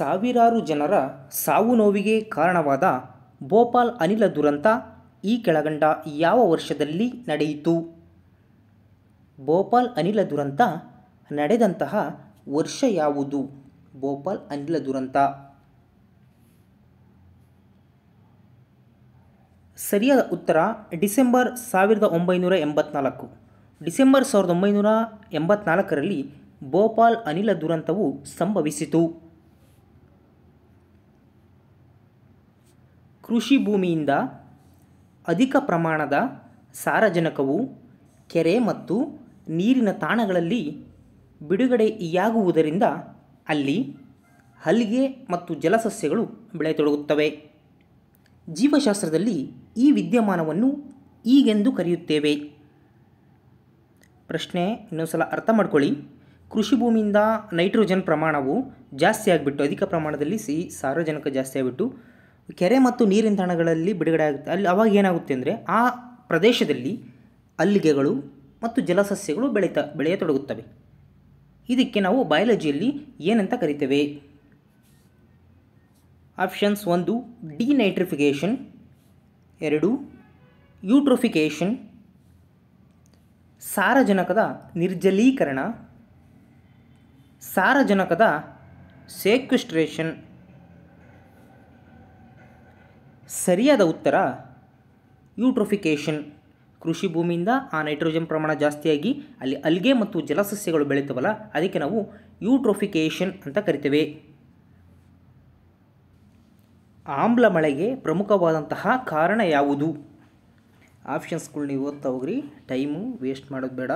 ಸಾವಿರಾರು ಜನರ ಸಾವು ನೋವಿಗೆ ಕಾರಣವಾದ ಭೋಪಾಲ್ ಅನಿಲ ದುರಂತ ಈ ಕೆಳಕಂಡ ಯಾವ ವರ್ಷದಲ್ಲಿ ನಡೆಯಿತು? ಭೋಪಾಲ್ ಅನಿಲ ದುರಂತ ನಡೆದಂತಹ ವರ್ಷ ಯಾವುದು? ಭೋಪಾಲ್ ಅನಿಲ ದುರಂತ ಸರಿಯಾದ ಉತ್ತರ ಡಿಸೆಂಬರ್ 1984. ಡಿಸೆಂಬರ್ 1984ರಲ್ಲಿ ಭೋಪಾಲ್ ಅನಿಲ ದುರಂತವು ಸಂಭವಿಸಿತು. ಕೃಷಿ ಭೂಮಿಯಿಂದ ಅಧಿಕ ಪ್ರಮಾಣದ ಸಾರಜನಕವು ಕೆರೆ ಮತ್ತು ನೀರಿನ ತಾಣಗಳಲ್ಲಿ ಬಿಡುಗಡೆಯಾಗುವುದರಿಂದ ಅಲ್ಲಿ ಹಲ್ಗೆ ಮತ್ತು ಜಲಸಸ್ಯಗಳು ಬೆಳೆಯತೊಡಗುತ್ತವೆ. ಜೀವಶಾಸ್ತ್ರದಲ್ಲಿ ಈ ವಿದ್ಯಮಾನವನ್ನು ಹೀಗೆಂದು ಕರೆಯುತ್ತೇವೆ. ಪ್ರಶ್ನೆ ಇನ್ನೊಂದು ಅರ್ಥ ಮಾಡ್ಕೊಳ್ಳಿ. ಕೃಷಿ ಭೂಮಿಯಿಂದ ನೈಟ್ರೋಜನ್ ಪ್ರಮಾಣವು ಜಾಸ್ತಿ ಆಗಿಬಿಟ್ಟು ಅಧಿಕ ಪ್ರಮಾಣದಲ್ಲಿ ಸಾರಜನಕ ಜಾಸ್ತಿ ಆಗಿಬಿಟ್ಟು ಕೆರೆ ಮತ್ತು ನೀರಿನ ತಾಣಗಳಲ್ಲಿ ಬಿಡುಗಡೆ ಆಗುತ್ತೆ. ಅಲ್ಲಿ ಅವಾಗ ಏನಾಗುತ್ತೆ ಅಂದರೆ ಆ ಪ್ರದೇಶದಲ್ಲಿ ಅಲ್ಲಿಗೆಗಳು ಮತ್ತು ಜಲಸಸ್ಯಗಳು ಬೆಳೆಯತೊಡಗುತ್ತವೆ. ಇದಕ್ಕೆ ನಾವು ಬಯಾಲಜಿಯಲ್ಲಿ ಏನಂತ ಕರಿತೇವೆ? ಆಪ್ಷನ್ಸ್ 1 ಡಿನೈಟ್ರಿಫಿಕೇಷನ್, 2 ಯೂಟ್ರೋಫಿಕೇಷನ್, ಸಾರಜನಕದ ನಿರ್ಜಲೀಕರಣ, ಸಾರಜನಕದ ಸೆಕ್ವೆಸ್ಟ್ರೇಷನ್. ಸರಿಯಾದ ಉತ್ತರ ಯೂಟ್ರೋಫಿಕೇಷನ್. ಕೃಷಿ ಭೂಮಿಯಿಂದ ಆ ನೈಟ್ರೋಜನ್ ಪ್ರಮಾಣ ಜಾಸ್ತಿಯಾಗಿ ಅಲ್ಲಿ ಅಲ್ಗೆ ಮತ್ತು ಜಲಸಸ್ಯಗಳು ಬೆಳೀತವಲ್ಲ, ಅದಕ್ಕೆ ನಾವು ಯೂಟ್ರೋಫಿಕೇಷನ್ ಅಂತ ಕರಿತೇವೆ. ಆಮ್ಲ ಮಳೆಗೆ ಪ್ರಮುಖವಾದಂತಹ ಕಾರಣ ಯಾವುದು? ಆಪ್ಷನ್ಸ್ಗಳು ನೀವು ಓದ್ತಾ ಹೋಗ್ರಿ, ಟೈಮು ವೇಸ್ಟ್ ಮಾಡೋದು ಬೇಡ.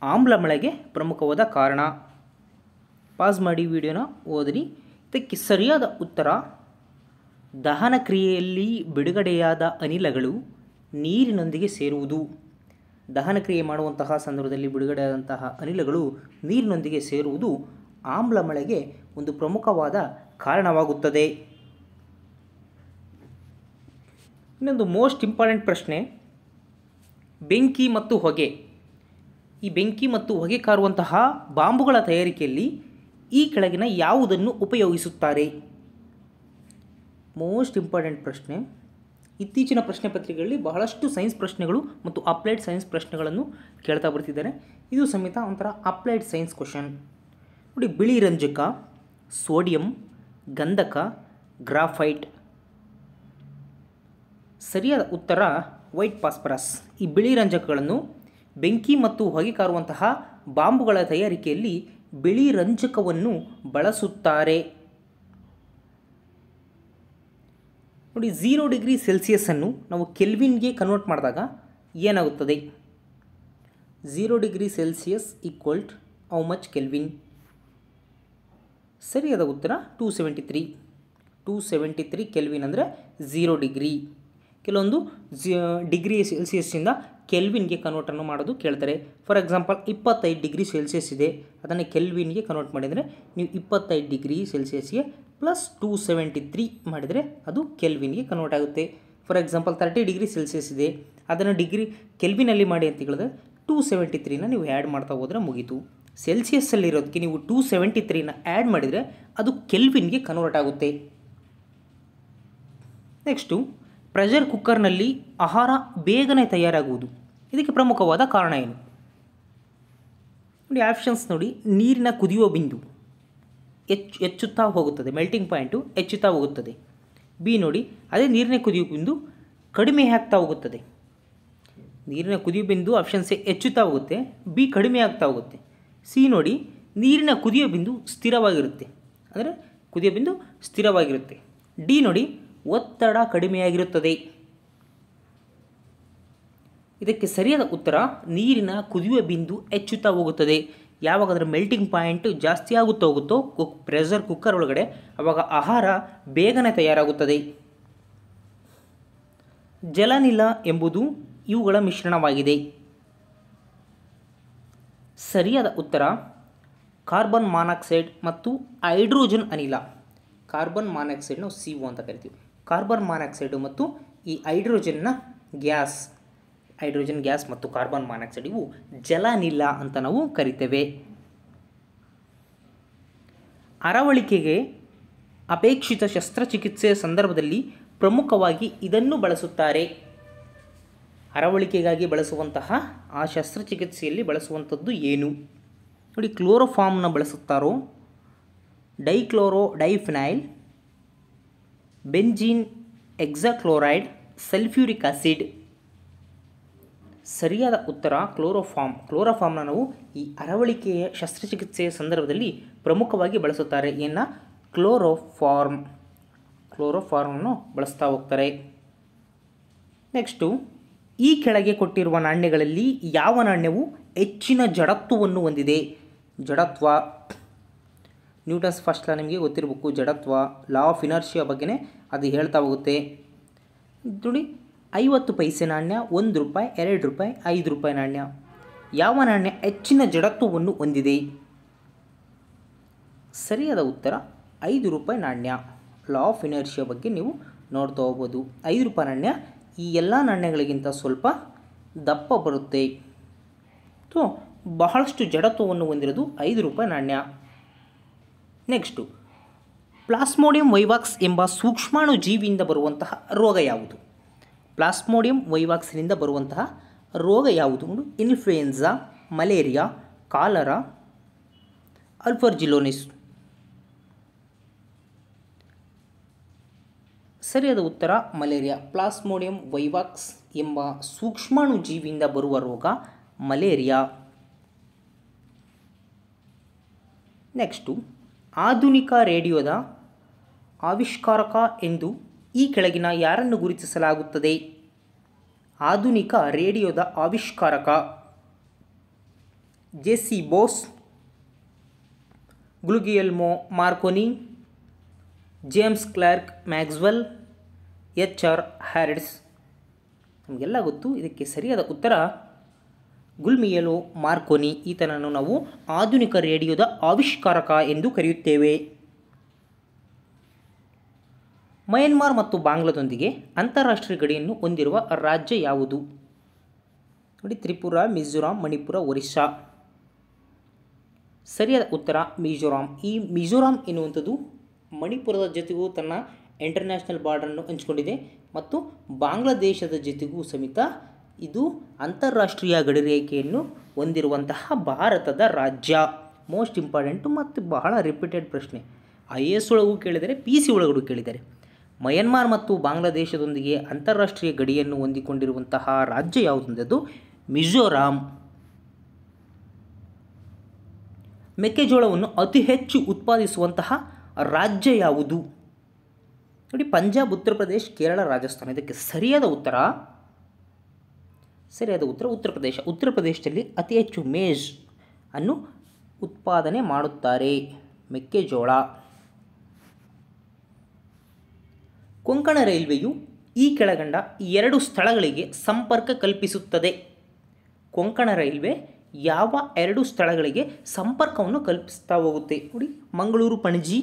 ಆಮ್ಲ ಮಳೆಗೆ ಪ್ರಮುಖವಾದ ಕಾರಣ ಪಾಸ್ ಮಾಡಿ ವಿಡಿಯೋನ ಓದಿರಿ. ಇದಕ್ಕೆ ಸರಿಯಾದ ಉತ್ತರ ದಹನ ಕ್ರಿಯೆಯಲ್ಲಿ ಬಿಡುಗಡೆಯಾದ ಅನಿಲಗಳು ನೀರಿನೊಂದಿಗೆ ಸೇರುವುದು. ದಹನ ಕ್ರಿಯೆ ಮಾಡುವಂತಹ ಸಂದರ್ಭದಲ್ಲಿ ಬಿಡುಗಡೆಯಾದಂತಹ ಅನಿಲಗಳು ನೀರಿನೊಂದಿಗೆ ಸೇರುವುದು ಆಮ್ಲ ಮಳೆಗೆ ಒಂದು ಪ್ರಮುಖವಾದ ಕಾರಣವಾಗುತ್ತದೆ. ಇನ್ನೊಂದು ಮೋಸ್ಟ್ ಇಂಪಾರ್ಟೆಂಟ್ ಪ್ರಶ್ನೆ, ಬೆಂಕಿ ಮತ್ತು ಹೊಗೆ. ಈ ಬೆಂಕಿ ಮತ್ತು ಹೊಗೆ ಕಾರುವಂತಹ ಬಾಂಬುಗಳ ತಯಾರಿಕೆಯಲ್ಲಿ ಈ ಕೆಳಗಿನ ಯಾವುದನ್ನು ಉಪಯೋಗಿಸುತ್ತಾರೆ? ಮೋಸ್ಟ್ ಇಂಪಾರ್ಟೆಂಟ್ ಪ್ರಶ್ನೆ. ಇತ್ತೀಚಿನ ಪ್ರಶ್ನೆ ಪತ್ರಿಕೆಗಳಲ್ಲಿ ಬಹಳಷ್ಟು ಸೈನ್ಸ್ ಪ್ರಶ್ನೆಗಳು ಮತ್ತು ಅಪ್ಲೈಡ್ ಸೈನ್ಸ್ ಪ್ರಶ್ನೆಗಳನ್ನು ಕೇಳ್ತಾ ಬರ್ತಿದ್ದಾರೆ. ಇದು ಸಮೇತ ಒಂಥರ ಅಪ್ಲೈಡ್ ಸೈನ್ಸ್ ಕ್ವಶನ್. ನೋಡಿ, ಬಿಳಿ ರಂಜಕ, ಸೋಡಿಯಂ, ಗಂಧಕ, ಗ್ರಾಫೈಟ್. ಸರಿಯಾದ ಉತ್ತರ ವೈಟ್ ಫಾಸ್ಫರಸ್. ಈ ಬಿಳಿ ರಂಜಕಗಳನ್ನು ಬೆಂಕಿ ಮತ್ತು ಹೊಗೆ ಕಾರುವಂತಹ ಬಾಂಬುಗಳ ತಯಾರಿಕೆಯಲ್ಲಿ ಬಿಳಿ ರಂಜಕವನ್ನು ಬಳಸುತ್ತಾರೆ. ನೋಡಿ, 0 ಡಿಗ್ರಿ ಸೆಲ್ಸಿಯಸ್ಸನ್ನು ನಾವು ಕೆಲ್ವಿನ್ಗೆ ಕನ್ವರ್ಟ್ ಮಾಡಿದಾಗ ಏನಾಗುತ್ತದೆ? 0 degree Celsius equal to how much kelvin? ಸರಿಯಾದ ಉತ್ತರ 273 ಕೆಲ್ವಿನ್ ಅಂದರೆ 0 ಡಿಗ್ರಿ. ಕೆಲವೊಂದು ಡಿಗ್ರಿ ಸೆಲ್ಸಿಯಸ್ಸಿಂದ ಕೆಲ್ವಿನ್ಗೆ ಕನ್ವರ್ಟನ್ನು ಮಾಡೋದು ಕೇಳ್ತಾರೆ. ಫಾರ್ ಎಕ್ಸಾಂಪಲ್ 25 ಡಿಗ್ರಿ ಸೆಲ್ಸಿಯಸ್ ಇದೆ, ಅದನ್ನು ಕೆಲ್ವಿನ್ಗೆ ಕನ್ವರ್ಟ್ ಮಾಡಿದರೆ ನೀವು 25 ಡಿಗ್ರಿ ಸೆಲ್ಸಿಯಸ್ಗೆ ಪ್ಲಸ್ 273 ಮಾಡಿದರೆ ಅದು ಕೆಲ್ವಿನ್ಗೆ ಕನ್ವರ್ಟ್ ಆಗುತ್ತೆ. ಫಾರ್ ಎಕ್ಸಾಂಪಲ್ 30 ಡಿಗ್ರಿ ಸೆಲ್ಸಿಯಸ್ ಇದೆ, ಅದನ್ನು ಕೆಲ್ವಿನಲ್ಲಿ ಮಾಡಿ ಅಂತ ಹೇಳಿದ್ರೆ 273ನ ನೀವು ಆ್ಯಡ್ ಮಾಡ್ತಾ ಹೋದರೆ ಮುಗೀತು. ಸೆಲ್ಸಿಯಸ್ಸಲ್ಲಿರೋದಕ್ಕೆ ನೀವು 273ನ ಆ್ಯಡ್ ಮಾಡಿದರೆ ಅದು ಕೆಲ್ವಿನ್ಗೆ ಕನ್ವರ್ಟ್ ಆಗುತ್ತೆ. ನೆಕ್ಸ್ಟು, ಪ್ರೆಷರ್ ಕುಕ್ಕರ್ನಲ್ಲಿ ಆಹಾರ ಬೇಗನೆ ತಯಾರಾಗುವುದು, ಇದಕ್ಕೆ ಪ್ರಮುಖವಾದ ಕಾರಣ ಏನು? ನೋಡಿ, ಆಪ್ಷನ್ಸ್ ನೋಡಿ. ನೀರಿನ ಕುದಿಯುವ ಬಿಂದು ಹೆಚ್ಚುತ್ತಾ ಹೋಗುತ್ತದೆ, ಮೆಲ್ಟಿಂಗ್ ಪಾಯಿಂಟು ಹೆಚ್ಚುತ್ತಾ ಹೋಗುತ್ತದೆ. ಬಿ ನೋಡಿ, ಅದೇ ನೀರಿನ ಕುದಿಯುವ ಬಿಂದು ಕಡಿಮೆ ಆಗ್ತಾ ಹೋಗುತ್ತದೆ. ನೀರಿನ ಕುದಿಯುವ ಬಿಂದು ಆಪ್ಷನ್ ಸಿ ಹೆಚ್ಚುತ್ತಾ ಹೋಗುತ್ತೆ, ಬಿ ಕಡಿಮೆ ಆಗ್ತಾ ಹೋಗುತ್ತೆ. ಸಿ ನೋಡಿ, ನೀರಿನ ಕುದಿಯುವ ಬಿಂದು ಸ್ಥಿರವಾಗಿರುತ್ತೆ, ಅಂದರೆ ಕುದಿಯುವ ಬಿಂದು ಸ್ಥಿರವಾಗಿರುತ್ತೆ. ಡಿ ನೋಡಿ, ಒತ್ತಡ ಕಡಿಮೆಯಾಗಿರುತ್ತದೆ. ಇದಕ್ಕೆ ಸರಿಯಾದ ಉತ್ತರ ನೀರಿನ ಕುದಿಯುವ ಬಿಂದು ಹೆಚ್ಚುತ್ತಾ ಹೋಗುತ್ತದೆ. ಯಾವಾಗ ಅದರ ಮೆಲ್ಟಿಂಗ್ ಪಾಯಿಂಟ್ ಜಾಸ್ತಿ ಆಗುತ್ತಾ ಹೋಗುತ್ತೋ ಪ್ರೆಷರ್ ಕುಕ್ಕರ್ ಒಳಗಡೆ, ಆವಾಗ ಆಹಾರ ಬೇಗನೆ ತಯಾರಾಗುತ್ತದೆ. ಜಲನಿಲ ಎಂಬುದು ಇವುಗಳ ಮಿಶ್ರಣವಾಗಿದೆ. ಸರಿಯಾದ ಉತ್ತರ ಕಾರ್ಬನ್ ಮಾನಾಕ್ಸೈಡ್ ಮತ್ತು ಹೈಡ್ರೋಜನ್ ಅನಿಲ. ಕಾರ್ಬನ್ ಮಾನಾಕ್ಸೈಡ್ ನಾವು CO ಅಂತ ಕರಿತೀವಿ. ಕಾರ್ಬನ್ ಮಾನಾಕ್ಸೈಡು ಮತ್ತು ಈ ಹೈಡ್ರೋಜನ್ ಗ್ಯಾಸ್ ಮತ್ತು ಕಾರ್ಬನ್ ಮಾನಾಕ್ಸೈಡ್ ಇವು ಜಲನಿಲ ಅಂತ ನಾವು ಕರಿತೇವೆ. ಅರವಳಿಕೆಗೆ ಅಪೇಕ್ಷಿತ ಶಸ್ತ್ರಚಿಕಿತ್ಸೆಯ ಸಂದರ್ಭದಲ್ಲಿ ಪ್ರಮುಖವಾಗಿ ಇದನ್ನು ಬಳಸುತ್ತಾರೆ. ಅರವಳಿಕೆಗಾಗಿ ಬಳಸುವಂತಹ ಆ ಶಸ್ತ್ರಚಿಕಿತ್ಸೆಯಲ್ಲಿ ಬಳಸುವಂಥದ್ದು ಏನು? ನೋಡಿ, ಕ್ಲೋರೋಫಾರ್ಮ್ನ ಬಳಸುತ್ತಾರೋ, ಡೈಕ್ಲೋರೋಡೈಫಿನೈಲ್, ಬೆಂಜೀನ್ ಎಕ್ಸಾಕ್ಲೋರೈಡ್, ಸಲ್ಫ್ಯೂರಿಕ್ ಆಸಿಡ್. ಸರಿಯಾದ ಉತ್ತರ ಕ್ಲೋರೋಫಾರ್ಮ್. ಕ್ಲೋರೋಫಾರ್ಮ್ನ ನಾವು ಈ ಅರವಳಿಕೆಯ ಶಸ್ತ್ರಚಿಕಿತ್ಸೆಯ ಸಂದರ್ಭದಲ್ಲಿ ಪ್ರಮುಖವಾಗಿ ಬಳಸುತ್ತಾರೆ. ಏನು? ಕ್ಲೋರೋಫಾರ್ಮನ್ನು ಬಳಸ್ತಾ ಹೋಗ್ತಾರೆ. ನೆಕ್ಸ್ಟು, ಈ ಕೆಳಗೆ ಕೊಟ್ಟಿರುವ ನಾಣ್ಯಗಳಲ್ಲಿ ಯಾವ ನಾಣ್ಯವು ಹೆಚ್ಚಿನ ಜಡತ್ವವನ್ನು ಹೊಂದಿದೆ? ಜಡತ್ವ, ನ್ಯೂಟನ್ಸ್ ಫಸ್ಟ್ ಲಾ ನಿಮಗೆ ಗೊತ್ತಿರಬೇಕು. ಜಡತ್ವ, ಲಾ ಆಫ್ ಇನರ್ಷಿಯಾ ಬಗ್ಗೆನೇ ಅದು ಹೇಳ್ತಾ ಹೋಗುತ್ತೆ. ನೋಡಿ, 50 ಪೈಸೆ ನಾಣ್ಯ, 1 ರೂಪಾಯಿ, 2 ರೂಪಾಯಿ, 5 ರೂಪಾಯಿ ನಾಣ್ಯ. ಯಾವ ನಾಣ್ಯ ಹೆಚ್ಚಿನ ಜಡತ್ವವನ್ನು ಹೊಂದಿದೆ? ಸರಿಯಾದ ಉತ್ತರ 5 ರೂಪಾಯಿ ನಾಣ್ಯ. ಲಾ ಆಫ್ ಇನರ್ಷಿಯಾ ಬಗ್ಗೆ ನೀವು ನೋಡ್ತಾ ಹೋಗ್ಬೋದು. 5 ರೂಪಾಯಿ ನಾಣ್ಯ ಈ ಎಲ್ಲ ನಾಣ್ಯಗಳಿಗಿಂತ ಸ್ವಲ್ಪ ದಪ್ಪ ಬರುತ್ತೆ. ಸೊ ಬಹಳಷ್ಟು ಜಡತ್ವವನ್ನು ಹೊಂದಿರೋದು 5 ರೂಪಾಯಿ ನಾಣ್ಯ. ನೆಕ್ಸ್ಟು, ಪ್ಲಾಸ್ಮೋಡಿಯಂ ವೈವಾಕ್ಸ್ ಎಂಬ ಸೂಕ್ಷ್ಮಾಣು ಜೀವಿಯಿಂದ ಬರುವಂತಹ ರೋಗ ಯಾವುದು? ಪ್ಲಾಸ್ಮೋಡಿಯಂ ವೈವಾಕ್ಸ್ನಿಂದ ಬರುವಂತಹ ರೋಗ ಯಾವುದು? ಇನ್ಫ್ಲೂಯೆನ್ಸಾ, ಮಲೇರಿಯಾ, ಕಾಲರಾ, ಅಲ್ಫರ್ಜಿಲೋನಿಸ್. ಸರಿಯಾದ ಉತ್ತರ ಮಲೇರಿಯಾ. ಪ್ಲಾಸ್ಮೋಡಿಯಂ ವೈವಾಕ್ಸ್ ಎಂಬ ಸೂಕ್ಷ್ಮಾಣು ಜೀವಿಯಿಂದ ಬರುವ ರೋಗ ಮಲೇರಿಯಾ. ನೆಕ್ಸ್ಟು, ಆಧುನಿಕ ರೇಡಿಯೋದ ಆವಿಷ್ಕಾರಕ ಎಂದು ಈ ಕೆಳಗಿನ ಯಾರನ್ನು ಗುರುತಿಸಲಾಗುತ್ತದೆ? ಆಧುನಿಕ ರೇಡಿಯೋದ ಆವಿಷ್ಕಾರಕ JC Bose, Guglielmo Marconi, James Clerk Maxwell, HR. Harris. ನಮಗೆಲ್ಲ ಗೊತ್ತು. ಇದಕ್ಕೆ ಸರಿಯಾದ ಉತ್ತರ ಗುಲಿಯೆಲ್ಮೊ ಮಾರ್ಕೋನಿ. ಈತನನ್ನು ನಾವು ಆಧುನಿಕ ರೇಡಿಯೋದ ಆವಿಷ್ಕಾರಕ ಎಂದು ಕರೆಯುತ್ತೇವೆ. ಮಯನ್ಮಾರ್ ಮತ್ತು ಬಾಂಗ್ಲಾದೊಂದಿಗೆ ಅಂತಾರಾಷ್ಟ್ರೀಯ ಗಡಿಯನ್ನು ಹೊಂದಿರುವ ರಾಜ್ಯ ಯಾವುದು? ನೋಡಿ, ತ್ರಿಪುರ, ಮಿಜೋರಾಂ, ಮಣಿಪುರ, ಒರಿಸ್ಸಾ. ಸರಿಯಾದ ಉತ್ತರ ಮಿಜೋರಾಂ. ಈ ಮಿಜೋರಾಂ ಎನ್ನುವಂಥದ್ದು ಮಣಿಪುರದ ಜೊತೆಗೂ ತನ್ನ ಇಂಟರ್ನ್ಯಾಷನಲ್ ಬಾರ್ಡರನ್ನು ಹಂಚಿಕೊಂಡಿದೆ ಮತ್ತು ಬಾಂಗ್ಲಾದೇಶದ ಜೊತೆಗೂ ಸಮೇತ ಇದು ಅಂತಾರಾಷ್ಟ್ರೀಯ ಗಡಿರೇಖೆಯನ್ನು ಹೊಂದಿರುವಂತಹ ಭಾರತದ ರಾಜ್ಯ. ಮೋಸ್ಟ್ ಇಂಪಾರ್ಟೆಂಟು ಮತ್ತು ಬಹಳ ರಿಪೀಟೆಡ್ ಪ್ರಶ್ನೆ. IAS ಒಳಗೂ ಕೇಳಿದರೆ, PC ಒಳಗೂ ಕೇಳಿದ್ದಾರೆ. ಮಯನ್ಮಾರ್ ಮತ್ತು ಬಾಂಗ್ಲಾದೇಶದೊಂದಿಗೆ ಅಂತಾರಾಷ್ಟ್ರೀಯ ಗಡಿಯನ್ನು ಹೊಂದಿಕೊಂಡಿರುವಂತಹ ರಾಜ್ಯ ಯಾವುದೆಂದು? ಮಿಜೋರಾಂ. ಮೆಕ್ಕೆಜೋಳವನ್ನು ಅತಿ ಹೆಚ್ಚು ಉತ್ಪಾದಿಸುವಂತಹ ರಾಜ್ಯ ಯಾವುದು? ನೋಡಿ, ಪಂಜಾಬ್, ಉತ್ತರ ಪ್ರದೇಶ್, ಕೇರಳ, ರಾಜಸ್ಥಾನ. ಇದಕ್ಕೆ ಸರಿಯಾದ ಉತ್ತರ ಉತ್ತರ ಪ್ರದೇಶ. ಉತ್ತರ ಪ್ರದೇಶದಲ್ಲಿ ಅತಿ ಹೆಚ್ಚು ಮೇಜ್ ಅನ್ನು ಉತ್ಪಾದನೆ ಮಾಡುತ್ತಾರೆ, ಮೆಕ್ಕೆಜೋಳ. ಕೊಂಕಣ ರೈಲ್ವೆಯು ಈ ಕೆಳಗಂಡ 2 ಸ್ಥಳಗಳಿಗೆ ಸಂಪರ್ಕ ಕಲ್ಪಿಸುತ್ತದೆ. ಕೊಂಕಣ ರೈಲ್ವೆ ಯಾವ 2 ಸ್ಥಳಗಳಿಗೆ ಸಂಪರ್ಕವನ್ನು ಕಲ್ಪಿಸ್ತಾ ಹೋಗುತ್ತೆ? ನೋಡಿ, ಮಂಗಳೂರು ಪಣಜಿ,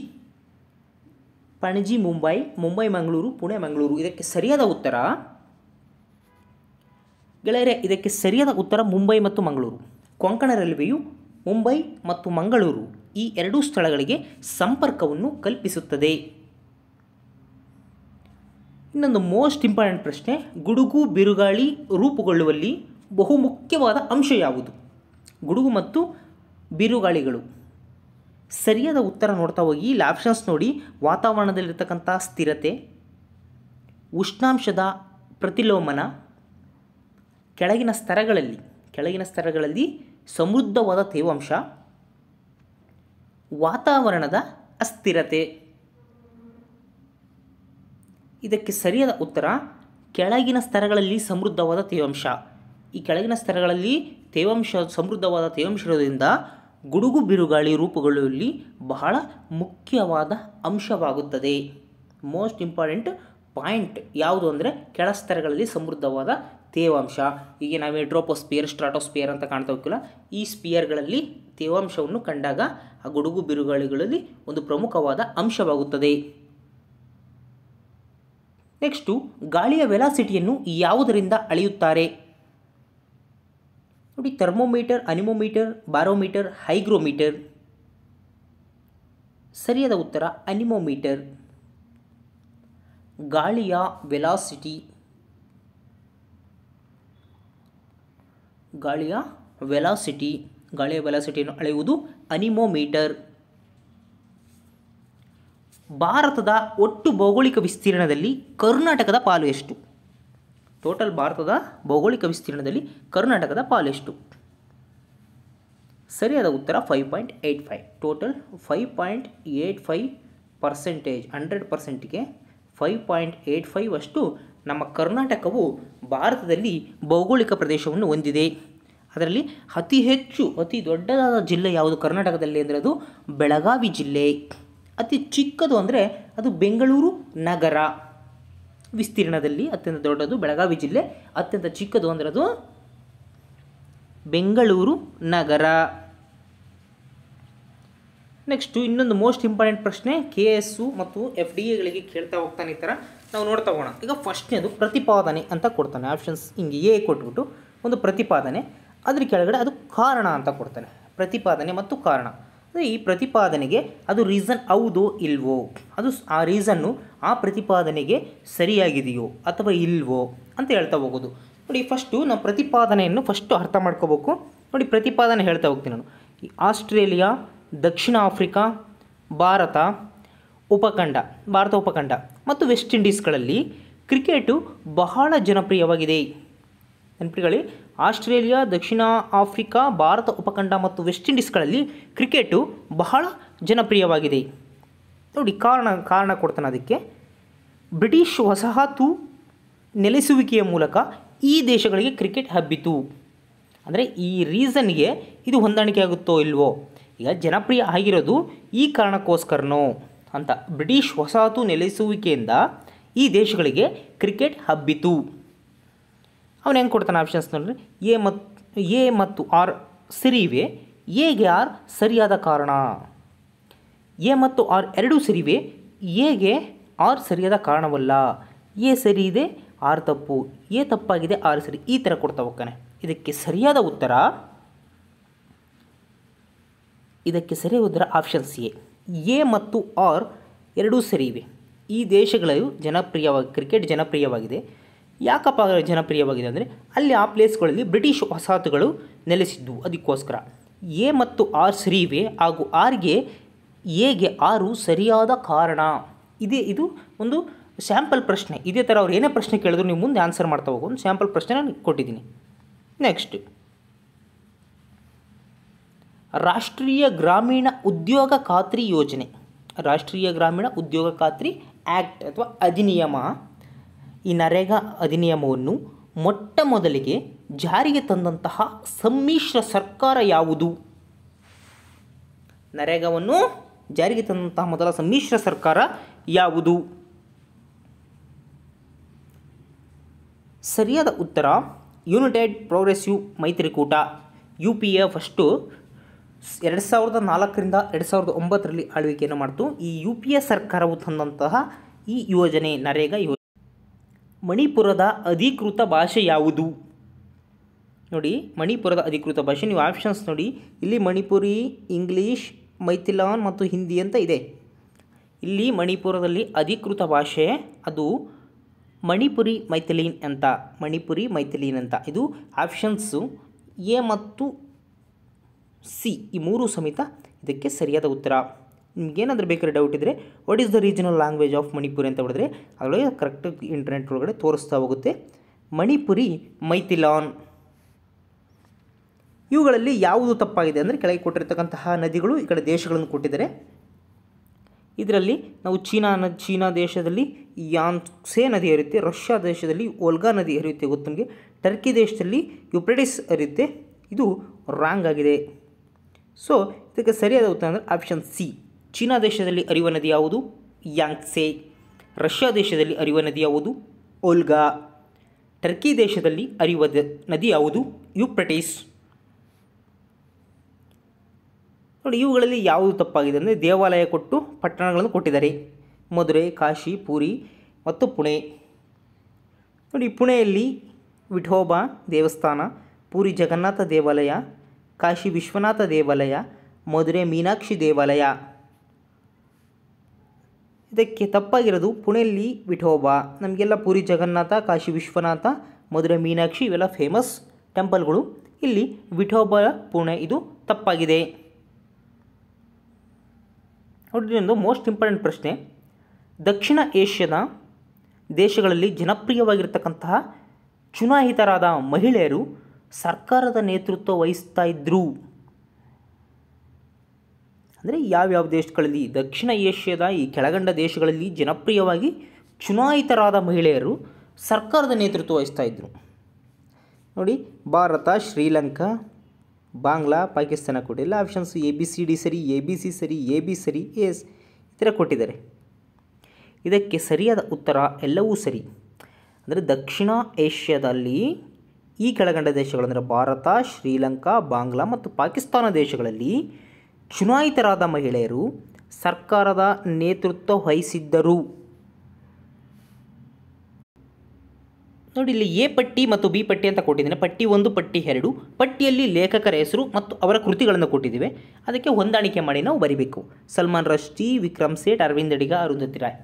ಪಣಜಿ ಮುಂಬೈ, ಮುಂಬೈ ಮಂಗಳೂರು, ಪುಣೆ ಮಂಗಳೂರು. ಇದಕ್ಕೆ ಸರಿಯಾದ ಉತ್ತರ ಗೆಳೆಯರೆ, ಇದಕ್ಕೆ ಸರಿಯಾದ ಉತ್ತರ ಮುಂಬೈ ಮತ್ತು ಮಂಗಳೂರು. ಕೊಂಕಣ ರೈಲ್ವೆಯು ಮುಂಬೈ ಮತ್ತು ಮಂಗಳೂರು ಈ 2 ಸ್ಥಳಗಳಿಗೆ ಸಂಪರ್ಕವನ್ನು ಕಲ್ಪಿಸುತ್ತದೆ. ಇನ್ನೊಂದು ಮೋಸ್ಟ್ ಇಂಪಾರ್ಟೆಂಟ್ ಪ್ರಶ್ನೆ, ಗುಡುಗು ಬಿರುಗಾಳಿ ರೂಪುಗೊಳ್ಳುವಲ್ಲಿ ಬಹುಮುಖ್ಯವಾದ ಅಂಶ ಯಾವುದು? ಗುಡುಗು ಮತ್ತು ಬಿರುಗಾಳಿಗಳು. ಸರಿಯಾದ ಉತ್ತರ ನೋಡ್ತಾ ಹೋಗಿ. ಇಲ್ಲಿ ಆಪ್ಷನ್ಸ್ ನೋಡಿ, ವಾತಾವರಣದಲ್ಲಿರ್ತಕ್ಕಂಥ ಸ್ಥಿರತೆ, ಉಷ್ಣಾಂಶದ ಪ್ರತಿಲೋಮನ, ಕೆಳಗಿನ ಸ್ತರಗಳಲ್ಲಿ ಸಮೃದ್ಧವಾದ ತೇವಾಂಶ, ವಾತಾವರಣದ ಅಸ್ಥಿರತೆ. ಇದಕ್ಕೆ ಸರಿಯಾದ ಉತ್ತರ ಕೆಳಗಿನ ಸ್ತರಗಳಲ್ಲಿ ಸಮೃದ್ಧವಾದ ತೇವಾಂಶ. ಈ ಕೆಳಗಿನ ಸ್ತರಗಳಲ್ಲಿ ಸಮೃದ್ಧವಾದ ತೇವಾಂಶ ಇರೋದ್ರಿಂದ ಗುಡುಗು ಬಿರುಗಾಳಿ ರೂಪುಗೊಳ್ಳುವಲ್ಲಿ ಬಹಳ ಮುಖ್ಯವಾದ ಅಂಶವಾಗುತ್ತದೆ. ಮೋಸ್ಟ್ ಇಂಪಾರ್ಟೆಂಟ್ ಪಾಯಿಂಟ್ ಯಾವುದು ಅಂದರೆ ಕೆಳ ಸ್ತರಗಳಲ್ಲಿ ಸಮೃದ್ಧವಾದ ತೇವಾಂಶ. ಈಗ ನಾವೇ ಟ್ರೋಪೋಸ್ಪಿಯರ್, ಸ್ಟ್ರಾಟೋಸ್ಪಿಯರ್ ಅಂತ ಕಾಣ್ತಾ ಹೋಗ್ತಿಲ್ಲ, ಈ ಸ್ಪಿಯರ್ಗಳಲ್ಲಿ ತೇವಾಂಶವನ್ನು ಕಂಡಾಗ ಆ ಗುಡುಗು ಬಿರುಗಾಳಿಗಳಲ್ಲಿ ಒಂದು ಪ್ರಮುಖವಾದ ಅಂಶವಾಗುತ್ತದೆ. ನೆಕ್ಸ್ಟು, ಗಾಳಿಯ ವೆಲಾಸಿಟಿಯನ್ನು ಯಾವುದರಿಂದ ಅಳೆಯುತ್ತಾರೆ? ನೋಡಿ, ಥರ್ಮೋಮೀಟರ್, ಅನಿಮೋಮೀಟರ್, ಬಾರೋಮೀಟರ್, ಹೈಗ್ರೋಮೀಟರ್. ಸರಿಯಾದ ಉತ್ತರ ಅನಿಮೋಮೀಟರ್. ಗಾಳಿಯ ವೆಲಾಸಿಟಿ, ಗಾಳಿಯ ವೆಲಾಸಿಟಿಯನ್ನು ಅಳೆಯುವುದು ಅನಿಮೋಮೀಟರ್. ಭಾರತದ ಒಟ್ಟು ಭೌಗೋಳಿಕ ವಿಸ್ತೀರ್ಣದಲ್ಲಿ ಕರ್ನಾಟಕದ ಪಾಲು ಎಷ್ಟು? ಟೋಟಲ್ ಭಾರತದ ಭೌಗೋಳಿಕ ವಿಸ್ತೀರ್ಣದಲ್ಲಿ ಕರ್ನಾಟಕದ ಪಾಲು ಎಷ್ಟು? ಸರಿಯಾದ ಉತ್ತರ 5.85. ಟೋಟಲ್ 5.85%. 100%ಗೆ 5.85 ಅಷ್ಟು ನಮ್ಮ ಕರ್ನಾಟಕವು ಭಾರತದಲ್ಲಿ ಭೌಗೋಳಿಕ ಪ್ರದೇಶವನ್ನು ಹೊಂದಿದೆ. ಅದರಲ್ಲಿ ಅತಿ ದೊಡ್ಡದಾದ ಜಿಲ್ಲೆ ಯಾವುದು ಕರ್ನಾಟಕದಲ್ಲಿ ಅಂದರೆ ಅದು ಬೆಳಗಾವಿ ಜಿಲ್ಲೆ. ಅತಿ ಚಿಕ್ಕದು ಅಂದರೆ ಅದು ಬೆಂಗಳೂರು ನಗರ. ವಿಸ್ತೀರ್ಣದಲ್ಲಿ ಅತ್ಯಂತ ದೊಡ್ಡದು ಬೆಳಗಾವಿ ಜಿಲ್ಲೆ, ಅತ್ಯಂತ ಚಿಕ್ಕದು ಅಂದರೆ ಅದು ಬೆಂಗಳೂರು ನಗರ. ನೆಕ್ಸ್ಟು ಇನ್ನೊಂದು ಮೋಸ್ಟ್ ಇಂಪಾರ್ಟೆಂಟ್ ಪ್ರಶ್ನೆ, KS ಮತ್ತು FDA ಕೇಳ್ತಾ ಹೋಗ್ತಾನೆ. ಈ ಥರ ನಾವು ನೋಡ್ತಾ ಹೋಗೋಣ. ಈಗ ಫಸ್ಟ್ನೇದು ಪ್ರತಿಪಾದನೆ ಅಂತ ಕೊಡ್ತಾನೆ. ಆಪ್ಷನ್ಸ್ ಹಿಂಗೆ ಎ ಕೊಟ್ಬಿಟ್ಟು ಒಂದು ಪ್ರತಿಪಾದನೆ, ಅದ್ರ ಕೆಳಗಡೆ ಅದು ಕಾರಣ ಅಂತ ಕೊಡ್ತಾನೆ. ಪ್ರತಿಪಾದನೆ ಮತ್ತು ಕಾರಣ. ಅಂದರೆ ಈ ಪ್ರತಿಪಾದನೆಗೆ ಅದು ರೀಸನ್ ಹೌದೋ ಇಲ್ವೋ, ಅದು ಆ ರೀಸನ್ನು ಆ ಪ್ರತಿಪಾದನೆಗೆ ಸರಿಯಾಗಿದೆಯೋ ಅಥವಾ ಇಲ್ವೋ ಅಂತ ಹೇಳ್ತಾ ಹೋಗೋದು. ನೋಡಿ, ಫಸ್ಟು ನಾವು ಪ್ರತಿಪಾದನೆಯನ್ನು ಅರ್ಥ ಮಾಡ್ಕೋಬೇಕು. ನೋಡಿ, ಪ್ರತಿಪಾದನೆ ಹೇಳ್ತಾ ಹೋಗ್ತೀನಿ ನಾನು. ಈ ಆಸ್ಟ್ರೇಲಿಯಾ, ದಕ್ಷಿಣ ಆಫ್ರಿಕಾ, ಭಾರತ ಉಪಖಂಡ ಮತ್ತು ವೆಸ್ಟ್ ಇಂಡೀಸ್ಗಳಲ್ಲಿ ಕ್ರಿಕೆಟು ಬಹಳ ಜನಪ್ರಿಯವಾಗಿದೆ. ನೆನಪಿಕೊಳ್ಳಿ, ಆಸ್ಟ್ರೇಲಿಯಾ, ದಕ್ಷಿಣ ಆಫ್ರಿಕಾ, ಭಾರತ ಉಪಖಂಡ ಮತ್ತು ವೆಸ್ಟ್ ಇಂಡೀಸ್ಗಳಲ್ಲಿ ಕ್ರಿಕೆಟು ಬಹಳ ಜನಪ್ರಿಯವಾಗಿದೆ. ನೋಡಿ, ಕಾರಣ ಕೊಡ್ತಾನೆ ಅದಕ್ಕೆ. ಬ್ರಿಟಿಷ್ ವಸಾಹತು ನೆಲೆಸುವಿಕೆಯ ಮೂಲಕ ಈ ದೇಶಗಳಿಗೆ ಕ್ರಿಕೆಟ್ ಹಬ್ಬಿತು. ಅಂದರೆ ಈ ರೀಸನ್ಗೆ ಇದು ಹೊಂದಾಣಿಕೆ ಆಗುತ್ತೋ ಇಲ್ವೋ. ಈಗ ಜನಪ್ರಿಯ ಆಗಿರೋದು ಈ ಕಾರಣಕ್ಕೋಸ್ಕರನೋ ಅಂತ. ಬ್ರಿಟಿಷ್ ವಸಾಹತು ನೆಲೆಸುವಿಕೆಯಿಂದ ಈ ದೇಶಗಳಿಗೆ ಕ್ರಿಕೆಟ್ ಹಬ್ಬಿತು. ಅವನು ಹೆಂಗೆ ಕೊಡ್ತಾನೆ ಆಪ್ಷನ್ಸ್ ನೋಡ್ರಿ. ಎ ಮತ್ತು ಆರ್ ಸರಿ ಇವೆ, ಎಗೆ ಆರ್ ಸರಿಯಾದ ಕಾರಣ. ಎ ಮತ್ತು ಆರ್ ಎರಡೂ ಸರಿವೆ, ಎಗೆ ಆರ್ ಸರಿಯಾದ ಕಾರಣವಲ್ಲ. ಎ ಸರಿ ಇದೆ, ಆರ್ ತಪ್ಪು, ಎ ತಪ್ಪಾಗಿದೆ, ಆರ್ ಸರಿ. ಈ ಥರ ಕೊಡ್ತಾ ಹೋಗ್ತಾನೆ. ಇದಕ್ಕೆ ಸರಿಯಾದ ಉತ್ತರ ಆಪ್ಷನ್ ಸಿ. ಎ ಮತ್ತು ಆರ್ ಎರಡೂ ಸರಿ ಇವೆ. ಈ ದೇಶಗಳು ಕ್ರಿಕೆಟ್ ಜನಪ್ರಿಯವಾಗಿದೆ. ಯಾಕಪ್ಪ ಜನಪ್ರಿಯವಾಗಿದೆ ಅಂದರೆ ಅಲ್ಲಿ ಆ ಪ್ಲೇಸ್ಗಳಲ್ಲಿ ಬ್ರಿಟಿಷ್ ವಸಾಹತುಗಳು ನೆಲೆಸಿದ್ದು, ಅದಕ್ಕೋಸ್ಕರ. ಎ ಮತ್ತು ಆರ್ ಸರಿ ಇವೆ ಹಾಗೂ ಎಗೆ ಆರು ಸರಿಯಾದ ಕಾರಣ. ಇದು ಒಂದು ಸ್ಯಾಂಪಲ್ ಪ್ರಶ್ನೆ. ಇದೇ ಥರ ಅವ್ರು ಏನೇ ಪ್ರಶ್ನೆ ಕೇಳಿದ್ರು ನೀವು ಮುಂದೆ ಆನ್ಸರ್ ಮಾಡ್ತಾ ಹೋಗೋ ಒಂದು ಸ್ಯಾಂಪಲ್ ಪ್ರಶ್ನೆ ನಾನು ಕೊಟ್ಟಿದ್ದೀನಿ. ನೆಕ್ಸ್ಟ್, ರಾಷ್ಟ್ರೀಯ ಗ್ರಾಮೀಣ ಉದ್ಯೋಗ ಖಾತ್ರಿ ಯೋಜನೆ, ರಾಷ್ಟ್ರೀಯ ಗ್ರಾಮೀಣ ಉದ್ಯೋಗ ಖಾತ್ರಿ ಆ್ಯಕ್ಟ್ ಅಥವಾ ಅಧಿನಿಯಮ, ಈ ನರೇಗಾ ಅಧಿನಿಯಮವನ್ನು ಮೊಟ್ಟ ಮೊದಲಿಗೆ ಜಾರಿಗೆ ತಂದಂತಹ ಸಮ್ಮಿಶ್ರ ಸರ್ಕಾರ ಯಾವುದು? ನರೇಗಾವನ್ನು ಜಾರಿಗೆ ತಂದಂತಹ ಮೊದಲ ಸಮ್ಮಿಶ್ರ ಸರ್ಕಾರ ಯಾವುದು? ಸರಿಯಾದ ಉತ್ತರ ಯುನೈಟೆಡ್ ಪ್ರೋಗ್ರೆಸಿವ್ ಮೈತ್ರಿಕೂಟ, UPA. ಫಸ್ಟು 2004ರಿಂದ 2009ರಲ್ಲಿ ಆಳ್ವಿಕೆಯನ್ನು ಮಾಡ್ತು. ಈ UPA ಸರ್ಕಾರವು ತಂದಂತಹ ಈ ಯೋಜನೆ ನರೇಗಾ ಯೋಜನೆ. ಮಣಿಪುರದ ಅಧಿಕೃತ ಭಾಷೆ ಯಾವುದು? ನೋಡಿ, ಮಣಿಪುರದ ಅಧಿಕೃತ ಭಾಷೆ ನೀವು ಆಪ್ಷನ್ಸ್ ನೋಡಿ. ಇಲ್ಲಿ ಮಣಿಪುರಿ, ಇಂಗ್ಲೀಷ್, ಮೈಥಿಲಾನ್ ಮತ್ತು ಹಿಂದಿ ಅಂತ ಇದೆ. ಇಲ್ಲಿ ಮಣಿಪುರದಲ್ಲಿ ಅಧಿಕೃತ ಭಾಷೆ ಅದು ಮಣಿಪುರಿ ಮೈಥಿಲೀನ್ ಅಂತ. ಇದು ಆಪ್ಷನ್ಸು ಎ ಮತ್ತು ಸಿ, ಈ ಮೂರು ಸಮೇತ ಇದಕ್ಕೆ ಸರಿಯಾದ ಉತ್ತರ. ನಿಮಗೇನಾದರೂ ಬೇಕಾದ್ರೆ ಡೌಟ್ ಇದ್ದರೆ what is the regional language of Manipuri ಅಂತ ಹೊಡೆದ್ರೆ ಅದರೊಳಗೆ ಕರೆಕ್ಟಾಗಿ ಇಂಟರ್ನೆಟ್ ಒಳಗಡೆ ತೋರಿಸ್ತಾ ಹೋಗುತ್ತೆ. ಮಣಿಪುರಿ ಮೈಥಿಲಾನ್. ಇವುಗಳಲ್ಲಿ ಯಾವುದು ತಪ್ಪಾಗಿದೆ ಅಂದರೆ ಕೆಳಗೆ ಕೊಟ್ಟಿರ್ತಕ್ಕಂತಹ ನದಿಗಳು ಈ ಕಡೆ ದೇಶಗಳನ್ನು ಕೊಟ್ಟಿದ್ದಾರೆ. ಇದರಲ್ಲಿ ನಾವು ಚೀನಾ ದೇಶದಲ್ಲಿ ಯಾಂಗ್ಸೆ ನದಿ ಹರಿಯುತ್ತೆ, ರಷ್ಯಾ ದೇಶದಲ್ಲಿ ವೋಲ್ಗಾ ನದಿ ಹರಿಯುತ್ತೆ ಗೊತ್ತು ನಮಗೆ, ಟರ್ಕಿ ದೇಶದಲ್ಲಿ ಯುಪ್ರೆಟಿಸ್ ಹರಿಯುತ್ತೆ. ಇದು ರಾಂಗ್ ಆಗಿದೆ. ಸೊ ಇದಕ್ಕೆ ಸರಿಯಾದ ಉತ್ತರ ಅಂದರೆ ಆಪ್ಷನ್ ಸಿ. ಚೀನಾ ದೇಶದಲ್ಲಿ ಹರಿಯುವ ನದಿ ಯಾವುದು? ಯಾಂಗ್ಸೆ. ರಷ್ಯಾ ದೇಶದಲ್ಲಿ ಹರಿಯುವ ನದಿ ಯಾವುದು? ವೋಲ್ಗಾ. ಟರ್ಕಿ ದೇಶದಲ್ಲಿ ಹರಿಯುವ ನದಿ ಯಾವುದು? ಯುಪ್ರೆಟಿಸ್. ನೋಡಿ, ಇವುಗಳಲ್ಲಿ ಯಾವುದು ತಪ್ಪಾಗಿದೆ ಅಂದರೆ ದೇವಾಲಯ ಕೊಟ್ಟು ಪಟ್ಟಣಗಳನ್ನು ಕೊಟ್ಟಿದ್ದಾರೆ. ಮಧುರೆ, ಕಾಶಿ, ಪುರಿ ಮತ್ತು ಪುಣೆ. ನೋಡಿ, ಪುಣೆಯಲ್ಲಿ ವಿಠೋಬಾ ದೇವಸ್ಥಾನ, ಪುರಿ ಜಗನ್ನಾಥ ದೇವಾಲಯ, ಕಾಶಿ ವಿಶ್ವನಾಥ ದೇವಾಲಯ, ಮಧುರೆ ಮೀನಾಕ್ಷಿ ದೇವಾಲಯ. ಇದಕ್ಕೆ ತಪ್ಪಾಗಿರೋದು ಪುಣೆಯಲ್ಲಿ ವಿಠೋಬಾ. ನಮಗೆಲ್ಲ ಪುರಿ ಜಗನ್ನಾಥ, ಕಾಶಿ ವಿಶ್ವನಾಥ, ಮಧುರೆ ಮೀನಾಕ್ಷಿ ಇವೆಲ್ಲ ಫೇಮಸ್ ಟೆಂಪಲ್ಗಳು. ಇಲ್ಲಿ ವಿಠೋಬಾ ಪುಣೆ ಇದು ತಪ್ಪಾಗಿದೆ. ನೋಡಿ, ಒಂದು ಮೋಸ್ಟ್ ಇಂಪಾರ್ಟೆಂಟ್ ಪ್ರಶ್ನೆ. ದಕ್ಷಿಣ ಏಷ್ಯಾದ ದೇಶಗಳಲ್ಲಿ ಜನಪ್ರಿಯವಾಗಿರ್ತಕ್ಕಂತಹ ಚುನಾಯಿತರಾದ ಮಹಿಳೆಯರು ಸರ್ಕಾರದ ನೇತೃತ್ವ ವಹಿಸ್ತಾ ಇದ್ದರು. ಅಂದರೆ ಯಾವ್ಯಾವ ದೇಶಗಳಲ್ಲಿ, ದಕ್ಷಿಣ ಏಷ್ಯಾದ ಈ ಕೆಳಗಂಡ ದೇಶಗಳಲ್ಲಿ ಜನಪ್ರಿಯವಾಗಿ ಚುನಾಯಿತರಾದ ಮಹಿಳೆಯರು ಸರ್ಕಾರದ ನೇತೃತ್ವ ವಹಿಸ್ತಾ ಇದ್ದರು. ನೋಡಿ, ಭಾರತ, ಶ್ರೀಲಂಕಾ, ಬಾಂಗ್ಲಾ, ಪಾಕಿಸ್ತಾನ ಕೊಟ್ಟಿಲ್ಲ. ಆಪ್ಷನ್ಸ್ ABCD ಸರಿ, ABC ಸರಿ, AB ಸರಿ, ಎಸ್ ಈ ಥರ ಕೊಟ್ಟಿದ್ದಾರೆ. ಇದಕ್ಕೆ ಸರಿಯಾದ ಉತ್ತರ ಎಲ್ಲವೂ ಸರಿ. ಅಂದರೆ ದಕ್ಷಿಣ ಏಷ್ಯಾದಲ್ಲಿ ಈ ಕೆಳಗಂಡ ದೇಶಗಳು ಅಂದರೆ ಭಾರತ, ಶ್ರೀಲಂಕಾ, ಬಾಂಗ್ಲಾ ಮತ್ತು ಪಾಕಿಸ್ತಾನ ದೇಶಗಳಲ್ಲಿ ಚುನಾಯಿತರಾದ ಮಹಿಳೆಯರು ಸರ್ಕಾರದ ನೇತೃತ್ವ ವಹಿಸಿದ್ದರು. ನೋಡಿ, ಇಲ್ಲಿ ಎ ಪಟ್ಟಿ ಮತ್ತು ಬಿ ಪಟ್ಟಿ ಅಂತ ಕೊಟ್ಟಿದ್ದೇನೆ. ಪಟ್ಟಿ 1, ಪಟ್ಟಿ 2. ಪಟ್ಟಿಯಲ್ಲಿ ಲೇಖಕರ ಹೆಸರು ಮತ್ತು ಅವರ ಕೃತಿಗಳನ್ನು ಕೊಟ್ಟಿದ್ದೇವೆ. ಅದಕ್ಕೆ ಹೊಂದಾಣಿಕೆ ಮಾಡಿ ನಾವು ಬರಿಬೇಕು. ಸಲ್ಮಾನ್ ರಶ್ದಿ, ವಿಕ್ರಮ್ ಸೇಠ್, ಅರವಿಂದ್ ಅಡಿಗ, ಅರುಂಧತಿ ರಾಯ್.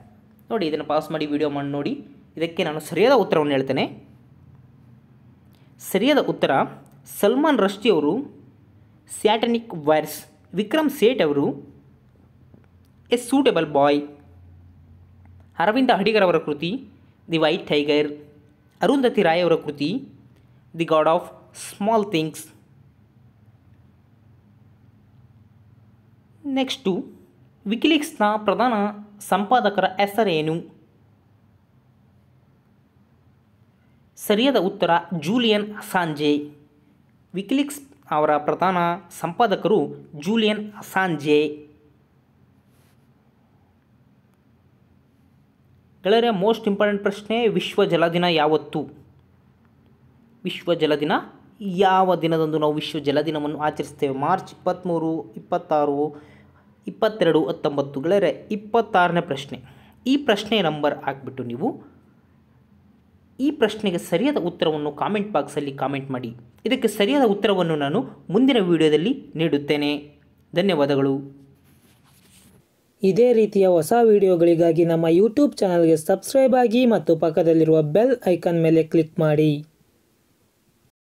ನೋಡಿ, ಇದನ್ನು ಪಾಸ್ ಮಾಡಿ ವಿಡಿಯೋ ಮಾಡಿ ನೋಡಿ. ಇದಕ್ಕೆ ನಾನು ಸರಿಯಾದ ಉತ್ತರವನ್ನು ಹೇಳ್ತೇನೆ. ಸರಿಯಾದ ಉತ್ತರ ಸಲ್ಮಾನ್ ರಶ್ದಿ ಅವರು ಸ್ಯಾಟನಿಕ್ ವೈರ್ಸ್, ವಿಕ್ರಮ್ ಸೇಠ್ ಅವರು ಎ ಸೂಟೇಬಲ್ ಬಾಯ್, ಅರವಿಂದ ಅಡಿಗರ್ ಅವರ ಕೃತಿ the white tiger, Arundhati Roy ಅವರ ಕೃತಿ the god of small things. Next, ವಿಕಿಲೀಕ್ಸ್ನ ಪ್ರಧಾನ ಸಂಪಾದಕರ ಹೆಸರೇನು? ಸರಿಯಾದ ಉತ್ತರ ಜೂಲಿಯನ್ ಅಸಾಂಜೆ. ವಿಕಿಲೀಕ್ಸ್ ಅವರ ಪ್ರಧಾನ ಸಂಪಾದಕರು ಜೂಲಿಯನ್ ಅಸಾಂಜೆ. ಗೆಳೆಯರೆ, ಮೋಸ್ಟ್ ಇಂಪಾರ್ಟೆಂಟ್ ಪ್ರಶ್ನೆ. ವಿಶ್ವ ಜಲ ದಿನ ಯಾವತ್ತು? ವಿಶ್ವ ಜಲ ದಿನ ಯಾವ ದಿನದಂದು ನಾವು ವಿಶ್ವ ಜಲ ದಿನವನ್ನು ಆಚರಿಸ್ತೇವೆ? ಮಾರ್ಚ್ 23, 26, 22, 19. ಗೆಳೆಯರೆ, 26ನೇ ಪ್ರಶ್ನೆ. ಈ ಪ್ರಶ್ನೆ ನಂಬರ್ ಹಾಕ್ಬಿಟ್ಟು ನೀವು ಈ ಪ್ರಶ್ನೆಗೆ ಸರಿಯಾದ ಉತ್ತರವನ್ನು ಕಾಮೆಂಟ್ ಬಾಕ್ಸಲ್ಲಿ ಕಾಮೆಂಟ್ ಮಾಡಿ. ಇದಕ್ಕೆ ಸರಿಯಾದ ಉತ್ತರವನ್ನು ನಾನು ಮುಂದಿನ ವಿಡಿಯೋದಲ್ಲಿ ನೀಡುತ್ತೇನೆ. ಧನ್ಯವಾದಗಳು. ಇದೇ ರೀತಿಯ ಹೊಸ ವಿಡಿಯೋಗಳಿಗಾಗಿ ನಮ್ಮ ಯೂಟ್ಯೂಬ್ ಚಾನಲ್ಗೆ ಸಬ್ಸ್ಕ್ರೈಬ್ ಆಗಿ ಮತ್ತು ಪಕ್ಕದಲ್ಲಿರುವ ಬೆಲ್ ಐಕಾನ್ ಮೇಲೆ ಕ್ಲಿಕ್ ಮಾಡಿ.